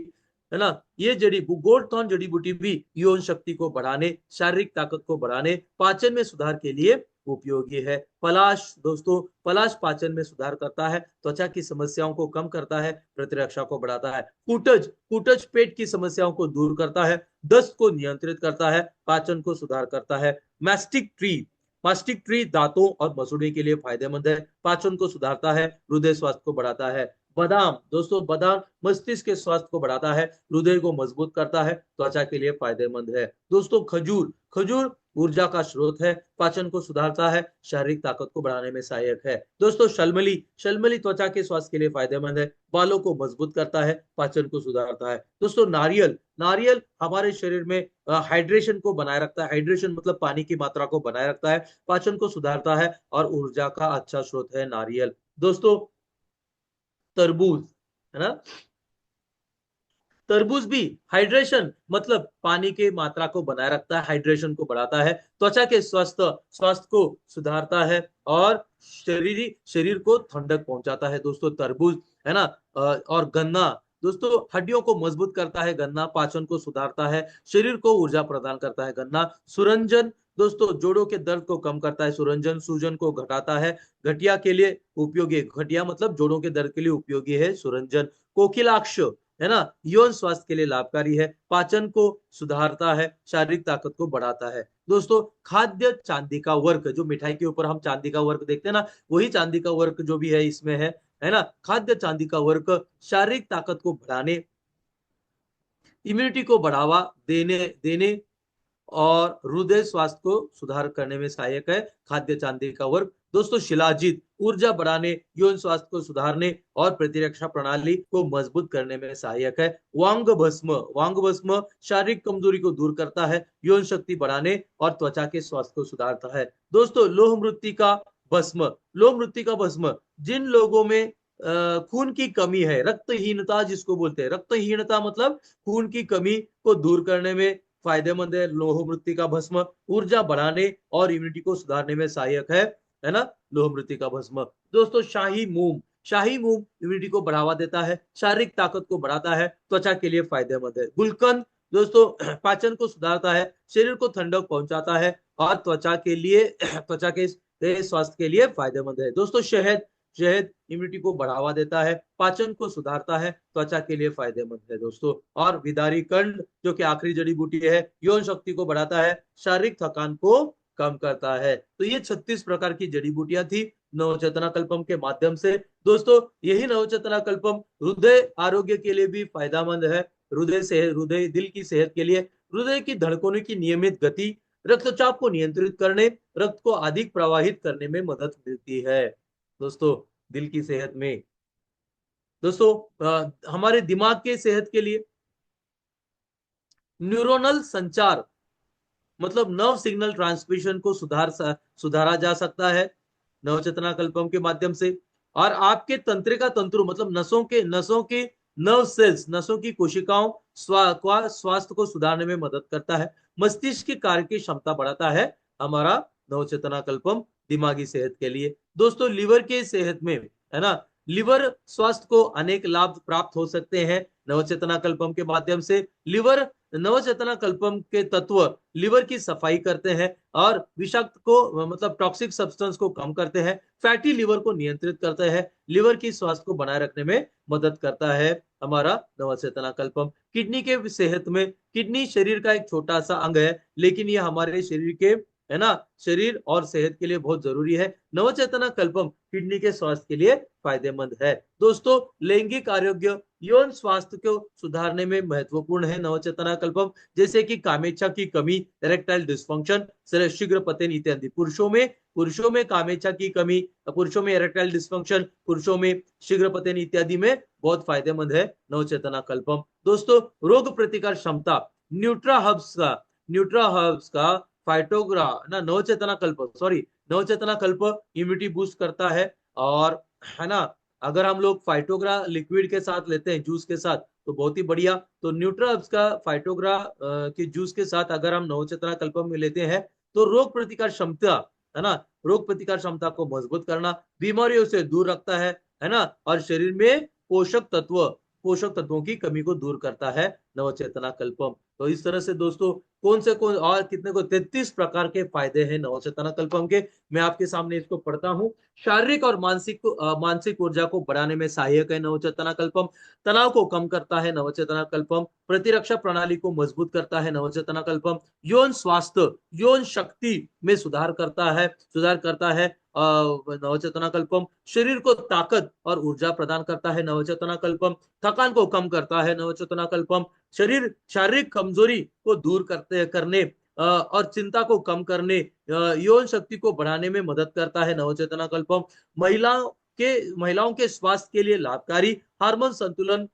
है ना, ये गोल्ड जड़ी बूटी भी यौन शक्ति को बढ़ाने, शारीरिक ताकत को बढ़ाने, पाचन में सुधार के लिए उपयोगी है। पलाश, दोस्तों पलाश पाचन में सुधार करता है, त्वचा की समस्याओं को कम करता है, प्रतिरक्षा को बढ़ाता है। कुटज, कुटज पेट की समस्याओं को दूर करता है, दस्त को नियंत्रित करता है, पाचन को सुधार करता है। मैस्टिक ट्री, मास्टिक ट्री दांतों और मसूड़े के लिए फायदेमंद है, पाचन को सुधारता है, हृदय स्वास्थ्य को बढ़ाता है। बादाम, दोस्तों बादाम मस्तिष्क के स्वास्थ्य को बढ़ाता है, हृदय को मजबूत करता है, त्वचा के लिए फायदेमंद है। दोस्तों खजूर, खजूर ऊर्जा का स्रोत है, पाचन को सुधारता है, शारीरिक ताकत को बढ़ाने में सहायक है। दोस्तों शलमली, शलमली त्वचा के स्वास्थ्य के लिए फायदेमंद है, बालों को मजबूत करता है, पाचन को सुधारता है। दोस्तों नारियल, नारियल हमारे शरीर में हाइड्रेशन को बनाए रखता है, हाइड्रेशन मतलब पानी की मात्रा को बनाए रखता है, पाचन को सुधारता है, और ऊर्जा का अच्छा स्रोत है नारियल। दोस्तों तरबूज, है ना, तरबूज भी हाइड्रेशन मतलब पानी की मात्रा को बनाए रखता है, हाइड्रेशन को बढ़ाता है, त्वचा के स्वास्थ्य स्वास्थ्य को सुधारता है, और शरीर को ठंडक पहुंचाता है। दोस्तों तरबूज, है ना। और गन्ना, दोस्तों हड्डियों को मजबूत करता है गन्ना, पाचन को सुधारता है, शरीर को ऊर्जा प्रदान करता है गन्ना। सुरंजन, दोस्तों जोड़ों के दर्द को कम करता है सुरंजन, सूजन को घटाता है, घटिया के लिए उपयोगी, घटिया मतलब जोड़ों के दर्द के लिए उपयोगी है सुरंजन। कोकिलाक्ष, है ना, यौन स्वास्थ्य के लिए लाभकारी है, पाचन को सुधारता है, शारीरिक ताकत को बढ़ाता है। दोस्तों खाद्य चांदी का वर्क, जो मिठाई के ऊपर हम चांदी का वर्क देखते हैं ना, वही चांदी का वर्क जो भी है इसमें है ना। खाद्य चांदी का वर्क शारीरिक ताकत को बढ़ाने, इम्यूनिटी को बढ़ावा देने देने और हृदय स्वास्थ्य को सुधार करने में सहायक है खाद्य चांदी का वर्ग। दोस्तों शिलाजीत ऊर्जा बढ़ाने, यौन स्वास्थ्य को सुधारने और प्रतिरक्षा प्रणाली को मजबूत करने में सहायक है। वांग भस्म, वांग भस्म शारीरिक कमजोरी को दूर करता है, यौन शक्ति बढ़ाने और त्वचा के स्वास्थ्य को सुधारता है। दोस्तों लोह मृत्तिका भस्म, लोह मृत्तिका भस्म जिन लोगों में खून की कमी है, रक्तहीनता जिसको बोलते हैं, रक्तहीनता मतलब खून की कमी को दूर करने में फायदेमंद है लोह मृत्तिका भस्म, ऊर्जा बढ़ाने और इम्यूनिटी को सुधारने में सहायक है ना, लोह मृत्तिका भस्म। दोस्तों शाही मूंग, शाही मूंग इम्यूनिटी को बढ़ावा देता है, शारीरिक ताकत को बढ़ाता है, त्वचा के लिए फायदेमंद है। गुलकंद, दोस्तों पाचन को सुधारता है, शरीर को ठंडक पहुंचाता है, और त्वचा के लिए त्वचा के स्वास्थ्य के लिए फायदेमंद है। दोस्तों शहद, शहद इम्यूनिटी को बढ़ावा देता है, पाचन को सुधारता है, त्वचा के लिए फायदेमंद है दोस्तों। और विदारी कंड जो कि आखिरी जड़ी बूटी है, यौन शक्ति को बढ़ाता है, शारीरिक थकान को कम करता है। तो ये 36 प्रकार की जड़ी बूटियां थी नवचेतना कल्पम के माध्यम से। दोस्तों यही नवचेतना कल्पम हृदय आरोग्य के लिए भी फायदेमंद है। हृदय से हृदय दिल की सेहत के लिए, हृदय की धड़कनों की नियमित गति, रक्तचाप को नियंत्रित करने, रक्त को अधिक प्रवाहित करने में मदद मिलती है दोस्तों, दिल की सेहत में। दोस्तों हमारे दिमाग के सेहत के लिए न्यूरोनल संचार मतलब नर्व सिग्नल ट्रांसमिशन को सुधारा जा सकता है नवचेतना कल्पम के माध्यम से। और आपके तंत्रिका तंतु मतलब नसों के नर्व सेल्स, नसों की कोशिकाओं स्वास्थ्य को सुधारने में मदद करता है। मस्तिष्क की कार्य की क्षमता बढ़ाता है हमारा नवचेतना कल्पम दिमागी सेहत के लिए। दोस्तों लिवर के सेहत में, है ना, लिवर स्वास्थ्य को अनेक लाभ प्राप्त हो सकते हैं नवचेतना कल्पम के माध्यम से। लिवर नवचेतना कल्पम के तत्व लिवर की सफाई करते हैं और विषाक्त को मतलब टॉक्सिक सब्सटेंस को कम करते हैं, फैटी लिवर को नियंत्रित करते हैं, लिवर की स्वास्थ्य को बनाए रखने में मदद करता है हमारा नवचेतना कल्पम। किडनी के सेहत में, किडनी शरीर का एक छोटा सा अंग है लेकिन ये हमारे शरीर के, है ना, शरीर और सेहत के लिए बहुत जरूरी है। नवचेतना कल्पम किडनी के स्वास्थ्य के लिए फायदेमंद है। दोस्तों लैंगिक आरोग्य, यौन स्वास्थ्य को सुधारने में महत्वपूर्ण है नवचेतना कल्पम, जैसे कि कामेच्छा की कमी, इरेक्टाइल डिस्फंक्शन, शीघ्र पतन इत्यादि। पुरुषों में कामेच्छा की कमी, पुरुषों में इरेक्टाइल डिस्फंक्शन, पुरुषों में शीघ्र पतन इत्यादि में बहुत फायदेमंद है नवचेतना कल्पम। दोस्तों रोग प्रतिकार क्षमता, न्यूट्रा हर्ब्स का फाइटोग्रा ना नवचेतना कल्प सॉरी नवचेतना कल्प इम्यूनिटी बूस्ट करता है। और है ना, अगर हम लोग फाइटोग्रा लिक्विड के साथ लेते हैं, जूस के साथ, तो बहुत ही बढ़िया। तो न्यूट्राहर्ब्स का फाइटोग्रा के जूस के साथ अगर हम नवचेतना कल्पम में लेते हैं तो रोग प्रतिकार क्षमता, है ना, रोग प्रतिकार क्षमता को मजबूत करना, बीमारियों से दूर रखता है ना, और शरीर में पोषक तत्वों की कमी को दूर करता है नवचेतना कल्पम। तो इस तरह से दोस्तों कौन और कितने को 33 प्रकार के फायदे हैं नवचेतना कल्पम के, मैं आपके सामने इसको पढ़ता हूँ। शारीरिक और मानसिक ऊर्जा को बढ़ाने में सहायक है नवचेतना कल्पम, तनाव को कम करता है नवचेतना कल्पम, प्रतिरक्षा प्रणाली को मजबूत करता है नवचेतना कल्पम, यौन स्वास्थ्य, यौन शक्ति में सुधार करता है नवचेतना कल्पम, शरीर को ताकत और ऊर्जा प्रदान करता है नवचेतना कल्पम, थकान को कम करता है नवचेतना कल्पम, शारीरिक कमजोरी को दूर करने और चिंता को कम करने, यौन शक्ति को बढ़ाने में मदद करता है नवचेतना कल्पम, महिलाओं के स्वास्थ्य के लिए लाभकारी, हार्मोन संतुलित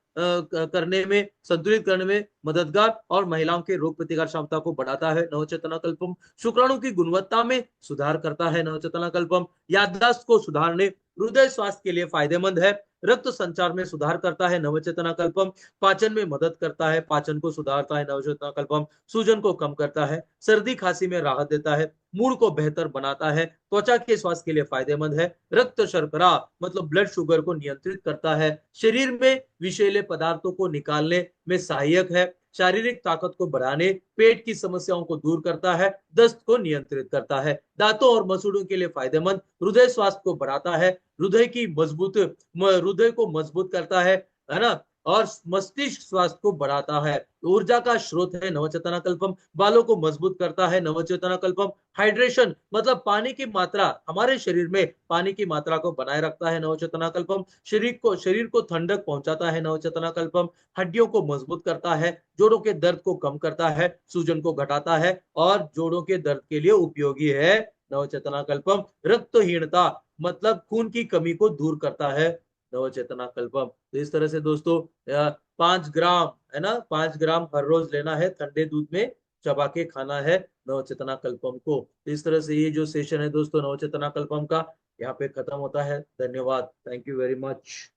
करने में मददगार और महिलाओं के रोग प्रतिकार क्षमता को बढ़ाता है नवचेतना कल्पम, शुक्राणु की गुणवत्ता में सुधार करता है नवचेतना कल्पम, याददाश्त को सुधारने, हृदय स्वास्थ्य के लिए फायदेमंद है, रक्त संचार में सुधार करता है नवचेतना कल्पम, पाचन में मदद करता है, पाचन को सुधारता है नवचेतना कल्पम, सूजन को कम करता है, सर्दी खांसी में राहत देता है, मूड को बेहतर बनाता है, त्वचा के स्वास्थ्य के लिए फायदेमंद है, रक्त शर्करा मतलब ब्लड शुगर को नियंत्रित करता है, शरीर में विषैले पदार्थों को निकालने में सहायक है, शारीरिक ताकत को बढ़ाने, पेट की समस्याओं को दूर करता है, दस्त को नियंत्रित करता है, दांतों और मसूड़ों के लिए फायदेमंद, हृदय स्वास्थ्य को बढ़ाता है, हृदय को मजबूत करता है ना, और मस्तिष्क स्वास्थ्य को बढ़ाता है, ऊर्जा का स्रोत है नवचेतना कल्पम, बालों को मजबूत करता है नवचेतना कल्पम, हाइड्रेशन मतलब पानी की मात्रा, हमारे शरीर में पानी की मात्रा को बनाए रखता है नवचेतना कल्पम, शरीर को ठंडक पहुंचाता है नवचेतना कल्पम, हड्डियों को मजबूत करता है, जोड़ों के दर्द को कम करता है, सूजन को घटाता है और जोड़ों के दर्द के लिए उपयोगी है नवचेतना कल्पम, रक्तहीनता मतलब खून की कमी को दूर करता है नवचेतना कल्पम। तो इस तरह से दोस्तों 5 ग्राम, है ना, 5 ग्राम हर रोज लेना है, ठंडे दूध में चबा के खाना है नवचेतना कल्पम को। तो इस तरह से ये जो सेशन है दोस्तों नवचेतना कल्पम का यहाँ पे खत्म होता है। धन्यवाद, थैंक यू वेरी मच।